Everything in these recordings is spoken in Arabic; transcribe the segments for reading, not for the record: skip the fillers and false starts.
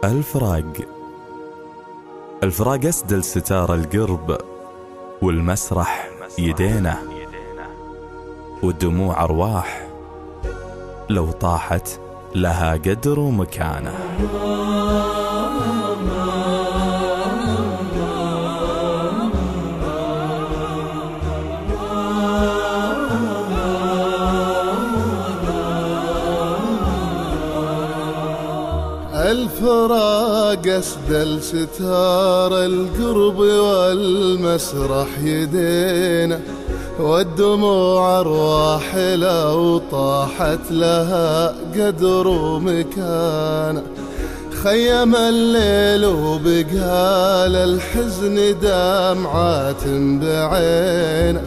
الفراق أسدل ستار القرب، والمسرح يدينا، والدموع أرواح لو طاحت لها قدر ومكانه. الفراق أسدل ستار القرب، والمسرح يدينا، والدموع أرواح لو طاحت لها قدر ومكانه. خيم الليل وبقال الحزن دمعات بعينه،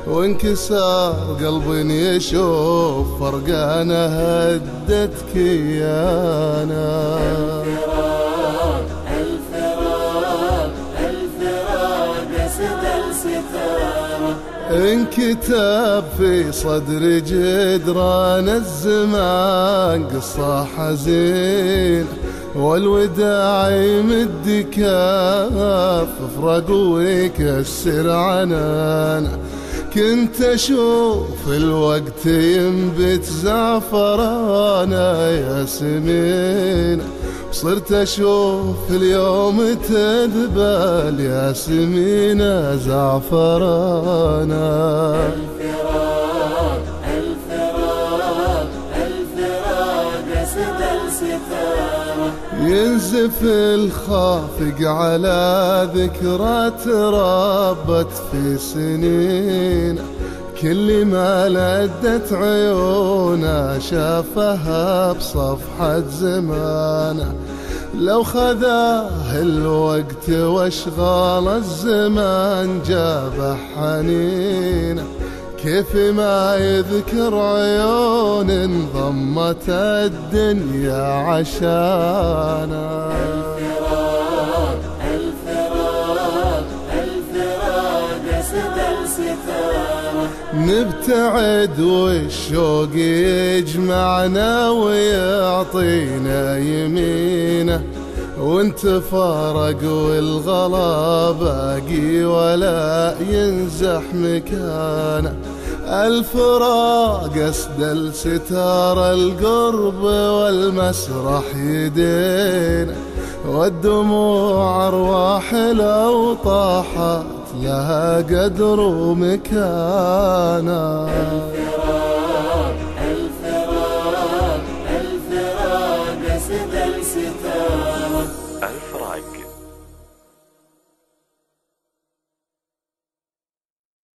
وانكسار قلب يشوف فرقانه هدت كيانه. الفراق أسدل ستاره، انكتب في صدر جدران الزمان قصة حزين، والوداع يمد كاف فراق ويكسر عنانه. كنت أشوف الوقت ينبت زعفرانا ياسمين، صرت أشوف اليوم تذبل ياسمين زعفرانا. الفراق أسدل ستاره، ينزف الخافق على ذكرى تربت في سنين، كل ما لدت عيونا شافها بصفحة زمانه. لو خذاه الوقت واشغال الزمان جابه حنينه، كيف ما يذكر عيون انضمت الدنيا عشانا. الفراق أسدل ستاره، نبتعد والشوق يجمعنا ويعطينا يمينه، وانت فارق والغلا باقي ولا ينزح مكانه. الفراق أسدل ستار القرب، والمسرح يدينا، والدموع أرواح لو طاحت لها قدر ومكانه. الفراق أسدل ستاره. الفراق